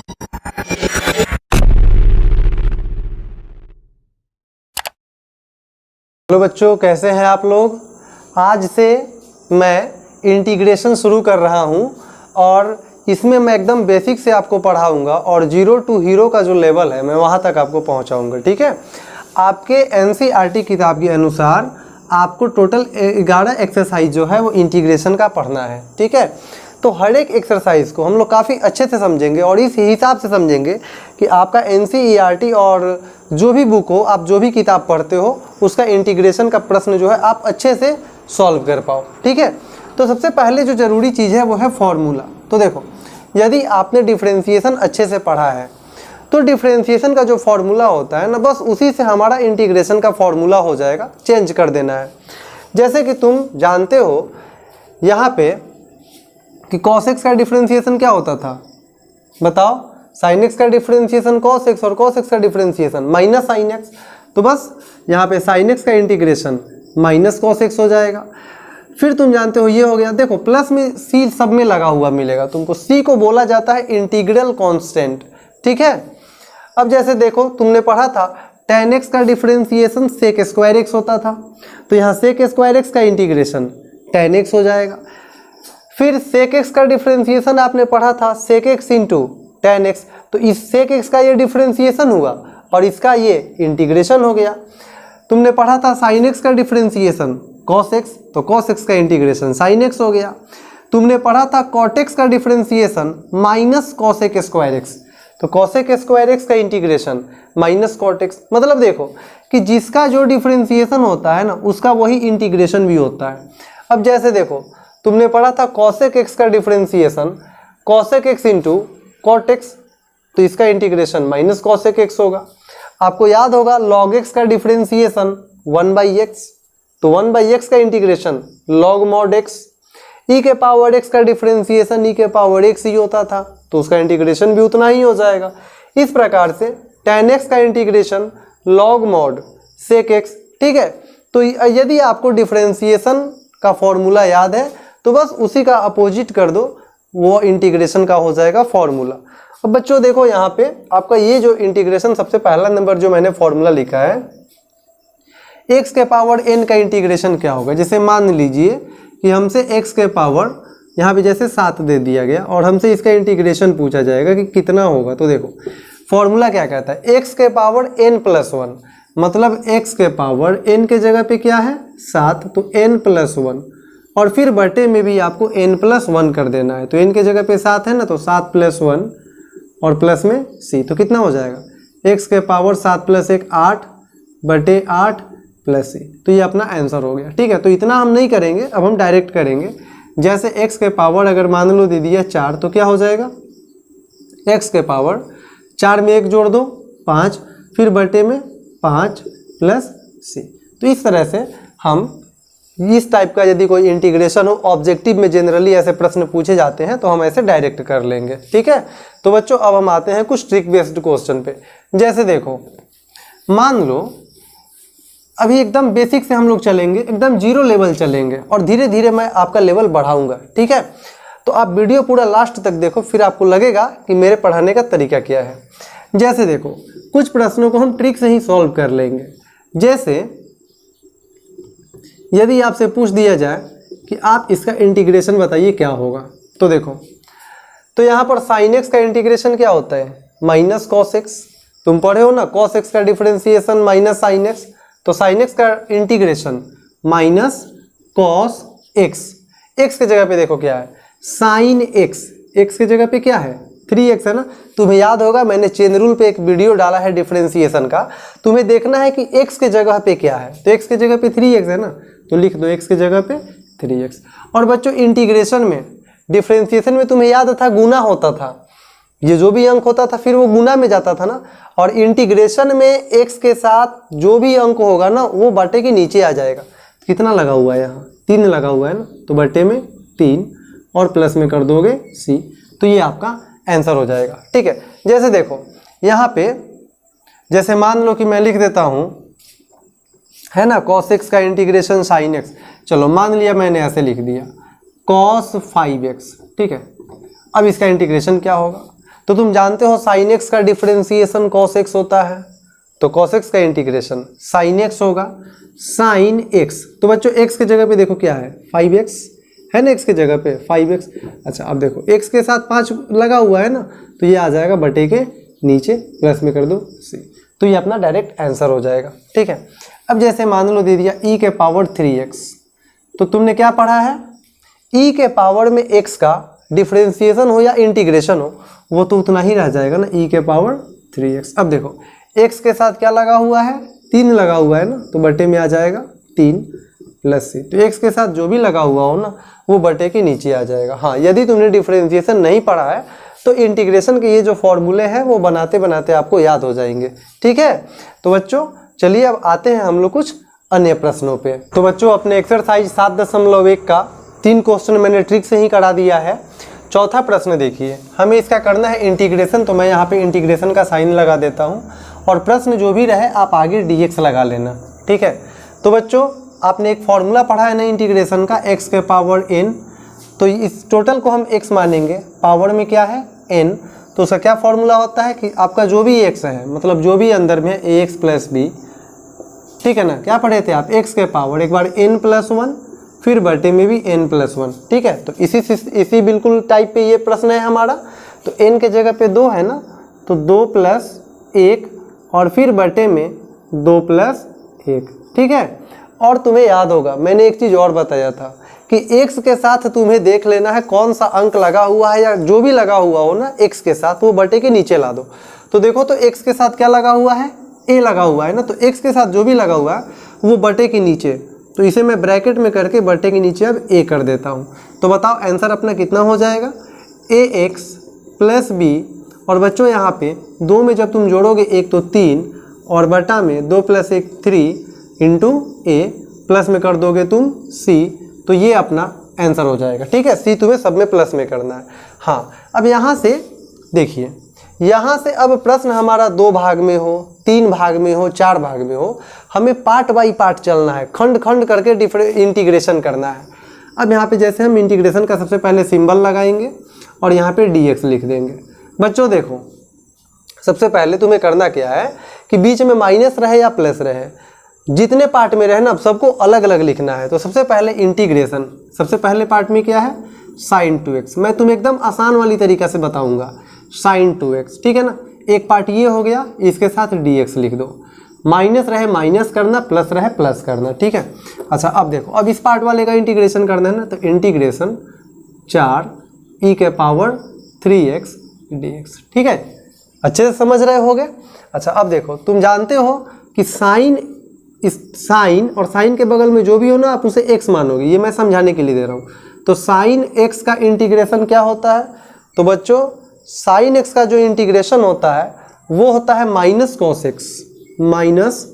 Hello बच्चों, कैसे हैं आप लोग। आज से मैं इंटीग्रेशन शुरू कर रहा हूं और इसमें मैं एकदम बेसिक से आपको पढ़ाऊंगा और जीरो टू हीरो का जो लेवल है मैं वहां तक आपको पहुंचाऊंगा। ठीक है, आपके एनसीईआरटी किताब के अनुसार आपको टोटल 11 एक्सरसाइज जो है वो इंटीग्रेशन का पढ़ना है। ठीक है, तो हर एक एक्सरसाइज को हम लोग काफ़ी अच्छे से समझेंगे और इस हिसाब से समझेंगे कि आपका एनसीईआरटी और जो भी बुक हो, आप जो भी किताब पढ़ते हो, उसका इंटीग्रेशन का प्रश्न जो है आप अच्छे से सॉल्व कर पाओ। ठीक है, तो सबसे पहले जो ज़रूरी चीज़ है वो है फॉर्मूला। तो देखो, यदि आपने डिफ्रेंशिएशन अच्छे से पढ़ा है तो डिफ्रेंशिएशन का जो फॉर्मूला होता है ना, बस उसी से हमारा इंटीग्रेशन का फॉर्मूला हो जाएगा, चेंज कर देना है। जैसे कि तुम जानते हो यहाँ पे कि cos x का डिफ्रेंशिएशन क्या होता था, बताओ। sin x का डिफ्रेंशिएशन cos x और cos x का डिफ्रेंशिएशन माइनस sin x। तो बस यहाँ पे sin x का इंटीग्रेशन माइनस cos x हो जाएगा। फिर तुम जानते हो ये हो गया। देखो, प्लस में c सब में लगा हुआ मिलेगा तुमको। c को बोला जाता है इंटीग्रल कांस्टेंट। ठीक है, अब जैसे देखो तुमने पढ़ा था tan x का डिफ्रेंशिएशन sec स्क्वायर x होता था, तो यहाँ sec स्क्वायर x का इंटीग्रेशन tan x हो जाएगा। फिर sec x का डिफ्रेंशिएशन आपने पढ़ा था sec x into tan x, तो इस sec x का ये डिफ्रेंशिएशन हुआ और इसका ये इंटीग्रेशन हो गया। तुमने पढ़ा था sin x का डिफ्रेंशिएशन cos x, तो cos x का इंटीग्रेशन sin x हो गया। तुमने पढ़ा था cot x का differentiation minus cos x square x, तो cos x स्क्वायर x का इंटीग्रेशन माइनस cot x। मतलब देखो कि जिसका जो डिफ्रेंशिएशन होता है ना, उसका वही इंटीग्रेशन भी होता है। अब जैसे देखो, तुमने पढ़ा था cosec x का differentiation cosec x into cot x, तो इसका इंटीग्रेशन माइनस cosec x होगा। आपको याद होगा log x का डिफ्रेंशिएशन 1/x, तो 1/x का integration log mod x। e के पावर x का डिफ्रेंशिएशन e के पावर x ही होता था, तो उसका इंटीग्रेशन भी उतना ही हो जाएगा। इस प्रकार से tan x का integration log mod sec x। ठीक है, तो यदि आपको डिफ्रेंशिएशन का फॉर्मूला याद है तो बस उसी का अपोजिट कर दो, वो इंटीग्रेशन का हो जाएगा फॉर्मूला। अब बच्चों देखो, यहाँ पे आपका ये जो इंटीग्रेशन, सबसे पहला नंबर जो मैंने फॉर्मूला लिखा है, x के पावर n का इंटीग्रेशन क्या होगा। जैसे मान लीजिए कि हमसे x के पावर यहाँ पे जैसे 7 दे दिया गया और हमसे इसका इंटीग्रेशन पूछा जाएगा कि कितना होगा। तो देखो फॉर्मूला क्या कहता है, x के पावर n+1, मतलब x के पावर n के जगह पे क्या है 7, तो n+1, और फिर बटे में भी आपको n+1 कर देना है। तो n के जगह पे 7 है ना, तो 7+1 और प्लस में c, तो कितना हो जाएगा x के पावर 7 + 1 8 बटे 8 प्लस c। तो ये अपना आंसर हो गया। ठीक है, तो इतना हम नहीं करेंगे, अब हम डायरेक्ट करेंगे। जैसे x के पावर अगर मान लो दे दिया 4, तो क्या हो जाएगा x के पावर 4 में 1 जोड़ दो 5, फिर बटे में 5 प्लस c। तो इस तरह से हम इस टाइप का यदि कोई इंटीग्रेशन हो, ऑब्जेक्टिव में जनरली ऐसे प्रश्न पूछे जाते हैं, तो हम ऐसे डायरेक्ट कर लेंगे। ठीक है, तो बच्चों अब हम आते हैं कुछ ट्रिक बेस्ड क्वेश्चन पे। जैसे देखो, मान लो अभी एकदम बेसिक से हम लोग चलेंगे, एकदम जीरो लेवल चलेंगे और धीरे धीरे मैं आपका लेवल बढ़ाऊंगा। ठीक है, तो आप वीडियो पूरा लास्ट तक देखो, फिर आपको लगेगा कि मेरे पढ़ाने का तरीका क्या है। जैसे देखो, कुछ प्रश्नों को हम ट्रिक से ही सॉल्व कर लेंगे। जैसे यदि आपसे पूछ दिया जाए कि आप इसका इंटीग्रेशन बताइए क्या होगा, तो देखो, तो यहाँ पर sin x का इंटीग्रेशन क्या होता है माइनस cos x। तुम पढ़े हो ना, cos x का डिफ्रेंशिएशन माइनस sin x, तो sin x का integration minus cos x। x के जगह पे देखो क्या है sin x, x के जगह पे क्या है 3x है ना। तुम्हें याद होगा मैंने चेन रूल पे एक वीडियो डाला है डिफ्रेंशिएशन का, तुम्हें देखना है कि x के जगह पे क्या है, तो x के जगह पे 3x है ना, तो लिख दो x के जगह पे 3x। और बच्चों इंटीग्रेशन में, डिफ्रेंशिएशन में तुम्हें याद था गुना होता था, ये जो भी अंक होता था फिर वो गुना में जाता था ना, और इंटीग्रेशन में x के साथ जो भी अंक होगा ना वो बटे के नीचे आ जाएगा। कितना लगा हुआ है यहाँ 3 लगा हुआ है ना, तो बटे में 3 और प्लस में कर दोगे c, तो ये आपका आंसर हो जाएगा। ठीक है, जैसे देखो यहाँ पे, जैसे मान लो कि मैं लिख देता हूँ है ना cos x का इंटीग्रेशन sin x। चलो मान लिया मैंने ऐसे लिख दिया cos 5x। ठीक है, अब इसका इंटीग्रेशन क्या होगा, तो तुम जानते हो साइन एक्स का डिफरेंशिएशन कॉस एक्स होता है, तो कॉस एक्स का इंटीग्रेशन साइन एक्स होगा, साइन एक्स। तो बच्चों एक्स के जगह पे देखो क्या है 5x है ना, एक्स के जगह पे 5x। अच्छा अब देखो एक्स के साथ 5 लगा हुआ है ना, तो ये आ जाएगा बटे के नीचे प्लस में कर दो c, तो ये अपना डायरेक्ट आंसर हो जाएगा। ठीक है, अब जैसे मान लो दे दिया e के पावर 3x, तो तुमने क्या पढ़ा है, e के पावर में x का डिफरेंशिएशन हो या इंटीग्रेशन हो वो तो उतना ही रह जाएगा ना, e के पावर 3x। अब देखो x के साथ क्या लगा हुआ है, 3 लगा हुआ है ना, तो बटे में आ जाएगा 3 प्लस c। तो x के साथ जो भी लगा हुआ हो ना वो बटे के नीचे आ जाएगा। हाँ, यदि तुमने डिफरेंशिएशन नहीं पढ़ा है तो इंटीग्रेशन के ये जो फॉर्मूले हैं वो बनाते बनाते आपको याद हो जाएंगे। ठीक है, तो बच्चों चलिए अब आते हैं हम लोग कुछ अन्य प्रश्नों पे। तो बच्चों अपने एक्सरसाइज 7.1 का 3 क्वेश्चन मैंने ट्रिक से ही करा दिया है। चौथा प्रश्न देखिए, हमें इसका करना है इंटीग्रेशन, तो मैं यहाँ पे इंटीग्रेशन का साइन लगा देता हूँ और प्रश्न जो भी रहे आप आगे dx लगा लेना। ठीक है, तो बच्चों आपने एक फॉर्मूला पढ़ा है ना इंटीग्रेशन का, x के पावर n, तो इस टोटल को हम x मानेंगे, पावर में क्या है n, तो उसका क्या फॉर्मूला होता है कि आपका जो भी x है, मतलब जो भी अंदर में ax प्लस b, ठीक है ना, क्या पढ़े थे आप, x के पावर एक बार n प्लस 1 फिर बटे में भी n प्लस 1। ठीक है, तो इसी बिल्कुल टाइप पे ये प्रश्न है हमारा। तो n के जगह पे 2 है ना, तो 2 प्लस 1 और फिर बटे में 2 प्लस 1। ठीक है, और तुम्हें याद होगा मैंने एक चीज़ और बताया था कि x के साथ तुम्हें देख लेना है कौन सा अंक लगा हुआ है या जो भी लगा हुआ हो ना x के साथ वो बटे के नीचे ला दो। तो देखो तो x के साथ क्या लगा हुआ है, a लगा हुआ है ना, तो x के साथ जो भी लगा हुआ है वो बटे के नीचे, तो इसे मैं ब्रैकेट में करके बटे के नीचे अब a कर देता हूँ। तो बताओ आंसर अपना कितना हो जाएगा, ax प्लस b, और बच्चों यहाँ पे 2 में जब तुम जोड़ोगे 1 तो 3 और बटा में 2 प्लस 1 3 इंटू a प्लस में कर दोगे तुम c, तो ये अपना आंसर हो जाएगा। ठीक है, c तुम्हें सब में प्लस में करना है। हाँ, अब यहाँ से देखिए, यहाँ से अब प्रश्न हमारा 2 भाग में हो, 3 भाग में हो, 4 भाग में हो, हमें पार्ट बाई पार्ट चलना है, खंड खंड करके इंटीग्रेशन करना है। अब यहाँ पे जैसे हम इंटीग्रेशन का सबसे पहले सिंबल लगाएंगे और यहाँ पे dx लिख देंगे। बच्चों देखो सबसे पहले तुम्हें करना क्या है कि बीच में माइनस रहे या प्लस रहे, जितने पार्ट में रहे ना अब सबको अलग अलग लिखना है। तो सबसे पहले इंटीग्रेशन, सबसे पहले पार्ट में क्या है साइन 2x, मैं तुम्हें एकदम आसान वाली तरीका से बताऊंगा, साइन 2x। ठीक है ना, एक पार्ट ये हो गया, इसके साथ dx लिख दो, माइनस रहे माइनस करना, प्लस रहे प्लस करना। ठीक है, अच्छा अब देखो अब इस पार्ट वाले का इंटीग्रेशन करना है ना, तो इंटीग्रेशन 4 e के पावर 3x dx। ठीक है, अच्छे से समझ रहे होगे। अच्छा अब देखो तुम जानते हो कि साइन, इस साइन और साइन के बगल में जो भी हो ना आप उसे x मानोगे, ये मैं समझाने के लिए दे रहा हूँ। तो साइन x का इंटीग्रेशन क्या होता है, तो बच्चों साइन x का जो इंटीग्रेशन होता है वो होता है minus cos x, minus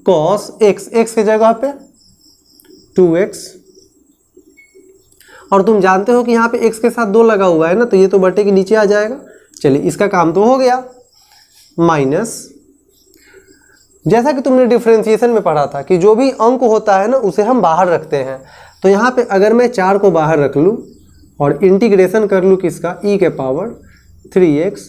cos x, x के जगह पे 2x, और तुम जानते हो कि यहाँ पे x के साथ 2 लगा हुआ है ना, तो ये तो बटे के नीचे आ जाएगा। चलिए इसका काम तो हो गया, माइनस, जैसा कि तुमने डिफरेंशिएशन में पढ़ा था कि जो भी अंक होता है ना उसे हम बाहर रखते हैं। तो यहाँ पे अगर मैं 4 को बाहर रख लूँ और इंटीग्रेशन कर लूँ किसका, e के पावर 3x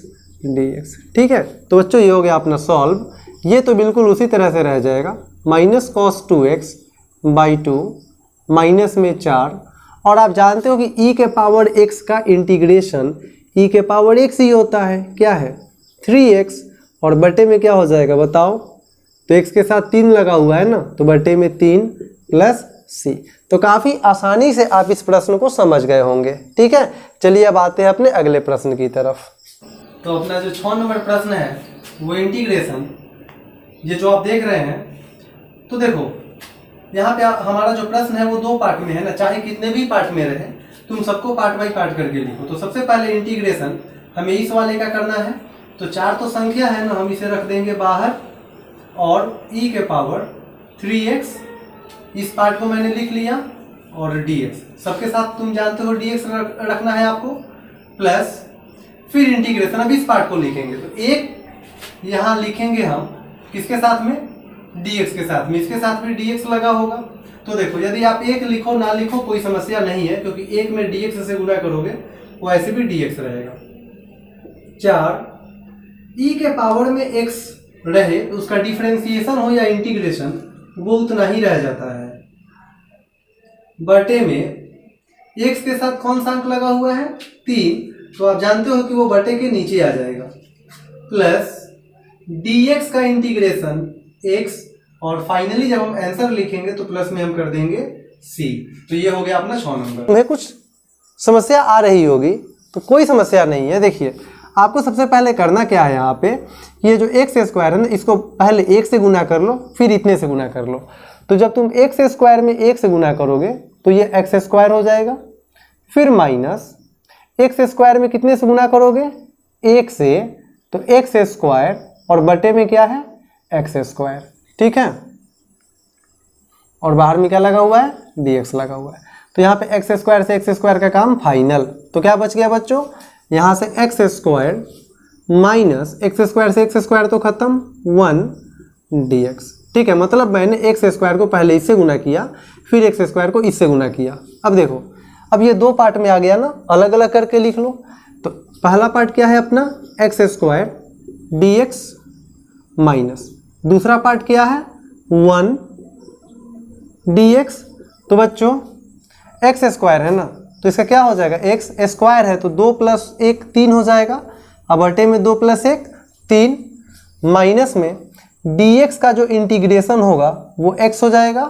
dx। ठीक है, तो बच्चों ये हो गया अपना सॉल्व। ये तो बिल्कुल उसी तरह से रह जाएगा, minus cos 2x by 2 minus में 4, और आप जानते हो कि e के पावर x का इंटीग्रेशन e के पावर x ही होता है, क्या है 3x, और बटे में क्या हो जाएगा बताओ, तो x के साथ 3 लगा हुआ है ना, तो बटे में 3 प्लस c। तो काफ़ी आसानी से आप इस प्रश्न को समझ गए होंगे। ठीक है, चलिए अब आते हैं अपने अगले प्रश्न की तरफ। तो अपना जो 6 नंबर प्रश्न है वो इंटीग्रेशन, ये जो आप देख रहे हैं, तो देखो यहाँ पे हमारा जो प्रश्न है वो 2 पार्ट में है ना, चाहे कितने भी पार्ट में रहे तुम सबको पार्ट बाई पार्ट करके लिखो। तो सबसे पहले इंटीग्रेशन हमें इस वाले का करना है, तो 4 तो संख्या है ना, हम इसे रख देंगे बाहर, और e के पावर 3x, इस पार्ट को मैंने लिख लिया, और dx सबके साथ तुम जानते हो dx रखना है आपको, प्लस फिर इंटीग्रेशन अब इस पार्ट को लिखेंगे। तो एक यहाँ लिखेंगे हम किसके साथ में, dx के साथ में, इसके साथ भी dx लगा होगा। तो देखो यदि आप एक लिखो ना लिखो कोई समस्या नहीं है, क्योंकि एक में dx से गुणा करोगे वो ऐसे भी dx रहेगा। 4 ई के पावर में x रहे तो उसका डिफरेंशिएशन हो या इंटीग्रेशन वो उतना ही रह जाता है, बटे में x के साथ कौन सा अंक लगा हुआ है 3, तो आप जानते हो कि वो बटे के नीचे आ जाएगा, प्लस dx का इंटीग्रेशन x, और फाइनली जब हम आंसर लिखेंगे तो प्लस में हम कर देंगे c। तो ये हो गया अपना 6 नंबर। तुम्हें कुछ समस्या आ रही होगी तो कोई समस्या नहीं है। देखिए आपको सबसे पहले करना क्या है, यहाँ पे ये जो एक्स स्क्वायर है ना इसको पहले 1 से गुना कर लो, फिर इतने से गुना कर लो। तो जब तुम एक्स स्क्वायर में 1 से गुना करोगे तो ये एक्स स्क्वायर हो जाएगा, फिर माइनस एक्स स्क्वायर में कितने से गुना करोगे 1 से, तो एक्स स्क्वायर और बटे में क्या है एक्स स्क्वायर, ठीक है, और बाहर में क्या लगा हुआ है dx लगा हुआ है। तो यहाँ पे एक्स स्क्वायर से एक्स स्क्वायर का काम फाइनल, तो क्या बच गया बच्चों, यहाँ से x square minus x square से एक्स स्क्वायर तो खत्म 1 dx, ठीक है। मतलब मैंने एक्स स्क्वायर को पहले इससे गुना किया, फिर एक्स स्क्वायर को इससे गुना किया। अब देखो अब ये 2 पार्ट में आ गया ना, अलग अलग करके लिख लो। तो पहला पार्ट क्या है अपना एक्स स्क्वायर dx माइनस, दूसरा पार्ट क्या है 1 dx। तो बच्चों एक्स स्क्वायर है ना, तो इसका क्या हो जाएगा एक्स स्क्वायर है तो 2 + 1 3 हो जाएगा, अब बटे में 2 + 1 3, माइनस में dx का जो इंटीग्रेशन होगा वो x हो जाएगा,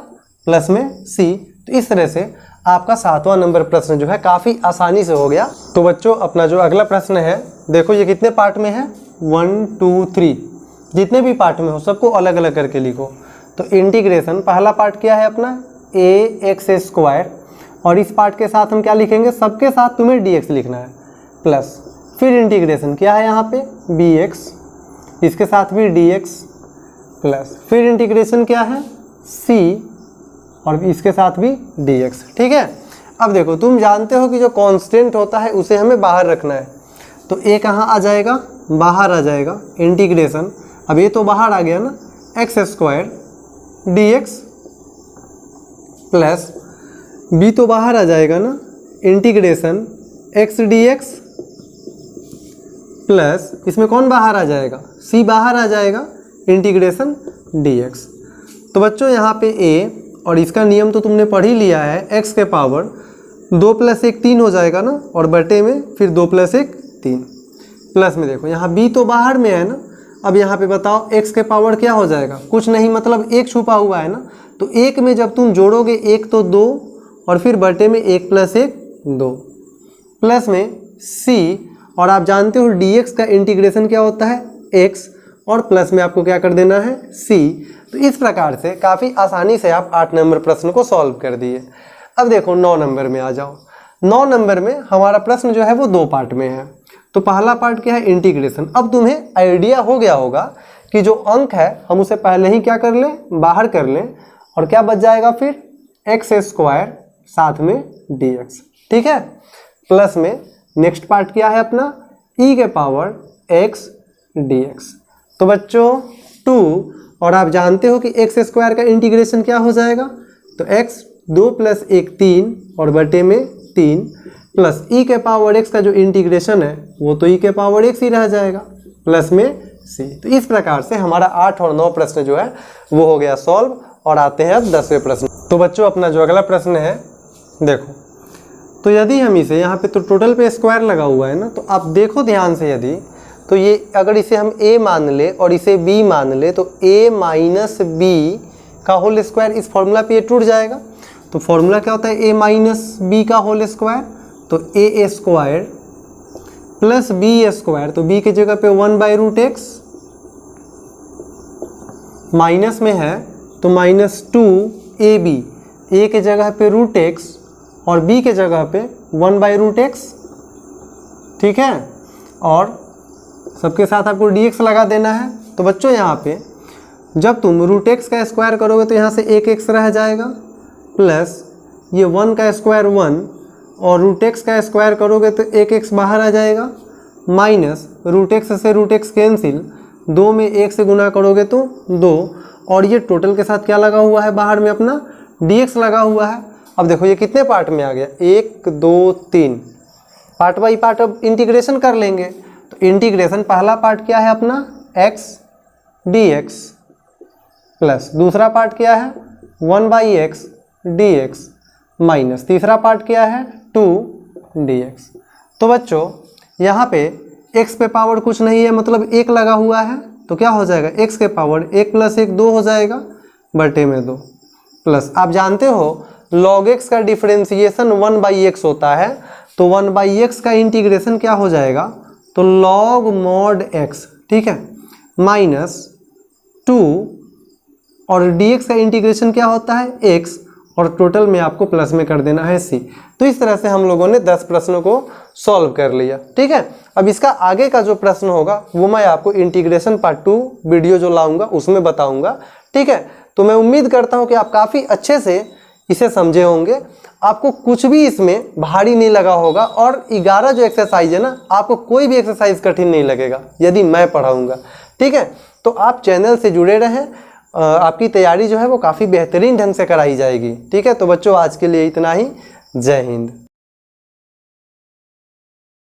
प्लस में c। तो इस तरह से आपका 7वां नंबर प्रश्न जो है काफ़ी आसानी से हो गया। तो बच्चों अपना जो अगला प्रश्न है, देखो ये कितने पार्ट में है 1 2 3, जितने भी पार्ट में हो सबको अलग अलग करके लिखो। तो इंटीग्रेशन पहला पार्ट क्या है अपना ax², और इस पार्ट के साथ हम क्या लिखेंगे, सबके साथ तुम्हें dx लिखना है, प्लस फिर इंटीग्रेशन क्या है यहाँ पे bx, इसके साथ भी dx, प्लस फिर इंटीग्रेशन क्या है c, और इसके साथ भी dx, ठीक है। अब देखो तुम जानते हो कि जो कांस्टेंट होता है उसे हमें बाहर रखना है, तो a कहाँ आ जाएगा, बाहर आ जाएगा, इंटीग्रेशन, अब ये तो बाहर आ गया ना x² dx, प्लस b तो बाहर आ जाएगा ना, इंटीग्रेशन x dx, प्लस इसमें कौन बाहर आ जाएगा c बाहर आ जाएगा, इंटीग्रेशन dx। तो बच्चों यहाँ पे a, और इसका नियम तो तुमने पढ़ ही लिया है, x के पावर 2 + 1 3 हो जाएगा ना, और बटे में फिर 2 + 1 3, प्लस में देखो यहाँ b तो बाहर में है ना, अब यहाँ पे बताओ x के पावर क्या हो जाएगा, कुछ नहीं, मतलब 1 छुपा हुआ है ना, तो 1 में जब तुम जोड़ोगे 1 तो 2, और फिर बटे में 1 + 1 2, प्लस में c, और आप जानते हो dx का इंटीग्रेशन क्या होता है x, और प्लस में आपको क्या कर देना है c। तो इस प्रकार से काफ़ी आसानी से आप 8 नंबर प्रश्न को सॉल्व कर दिए। अब देखो 9 नंबर में आ जाओ। 9 नंबर में हमारा प्रश्न जो है वो 2 पार्ट में है। तो पहला पार्ट क्या है इंटीग्रेशन। अब तुम्हें आइडिया हो गया होगा कि जो अंक है हम उसे पहले ही क्या कर लें, बाहर कर लें, और क्या बच जाएगा फिर x² साथ में dx, ठीक है। प्लस में नेक्स्ट पार्ट क्या है अपना e के पावर x dx। तो बच्चों 2, और आप जानते हो कि x² का इंटीग्रेशन क्या हो जाएगा, तो x 2 + 1 3, और बटे में 3, प्लस e के पावर x का जो इंटीग्रेशन है वो तो e के पावर x ही रह जाएगा, प्लस में c। तो इस प्रकार से हमारा 8 और 9 प्रश्न जो है वो हो गया सॉल्व। और आते हैं अब 10वें प्रश्न। तो बच्चों अपना जो अगला प्रश्न है देखो, तो यदि हम इसे यहाँ पे तो टोटल पे स्क्वायर लगा हुआ है ना, तो आप देखो ध्यान से, यदि तो ये अगर इसे हम a मान ले और इसे b मान ले तो a - b का होल स्क्वायर, इस फॉर्मूला पे ये टूट जाएगा। तो फॉर्मूला क्या होता है a - b का होल स्क्वायर, तो a² प्लस b², तो b की जगह पे 1/√x, माइनस में है तो -2ab, a के जगह पे √x और b के जगह पे 1/√x, ठीक है। और सबके साथ आपको dx लगा देना है। तो बच्चों यहाँ पे जब तुम √x का स्क्वायर करोगे तो यहाँ से 1x रह जाएगा, प्लस ये 1 का स्क्वायर 1, और √x का स्क्वायर करोगे तो 1x बाहर आ जाएगा, माइनस √x से √x कैंसिल, 2 में 1 से गुना करोगे तो 2, और ये टोटल के साथ क्या लगा हुआ है बाहर में अपना dx लगा हुआ है। अब देखो ये कितने पार्ट में आ गया, 1 2 3, पार्ट बाई पार्ट अब इंटीग्रेशन कर लेंगे। तो इंटीग्रेशन पहला पार्ट क्या है अपना x dx प्लस दूसरा पार्ट क्या है 1/x dx माइनस तीसरा पार्ट क्या है 2 dx। तो बच्चों यहाँ पे x पे पावर कुछ नहीं है, मतलब 1 लगा हुआ है, तो क्या हो जाएगा x के पावर 1 + 1 2 हो जाएगा बटे में 2 प्लस आप जानते हो log x का डिफरेंशिएशन 1/x होता है, तो 1/x का इंटीग्रेशन क्या हो जाएगा, तो log mod x, ठीक है, माइनस 2 और dx का इंटीग्रेशन क्या होता है x, और टोटल में आपको प्लस में कर देना है c। तो इस तरह से हम लोगों ने 10 प्रश्नों को सॉल्व कर लिया, ठीक है। अब इसका आगे का जो प्रश्न होगा वो मैं आपको इंटीग्रेशन पार्ट 2 वीडियो जो लाऊंगा उसमें बताऊंगा, ठीक है। तो मैं उम्मीद करता हूं कि आप काफ़ी अच्छे से इसे समझे होंगे, आपको कुछ भी इसमें भारी नहीं लगा होगा, और 11 जो एक्सरसाइज है ना, आपको कोई भी एक्सरसाइज कठिन नहीं लगेगा यदि मैं पढ़ाऊँगा, ठीक है। तो आप चैनल से जुड़े रहें, आपकी तैयारी जो है वो काफ़ी बेहतरीन ढंग से कराई जाएगी, ठीक है। तो बच्चों आज के लिए इतना ही, जय हिंद।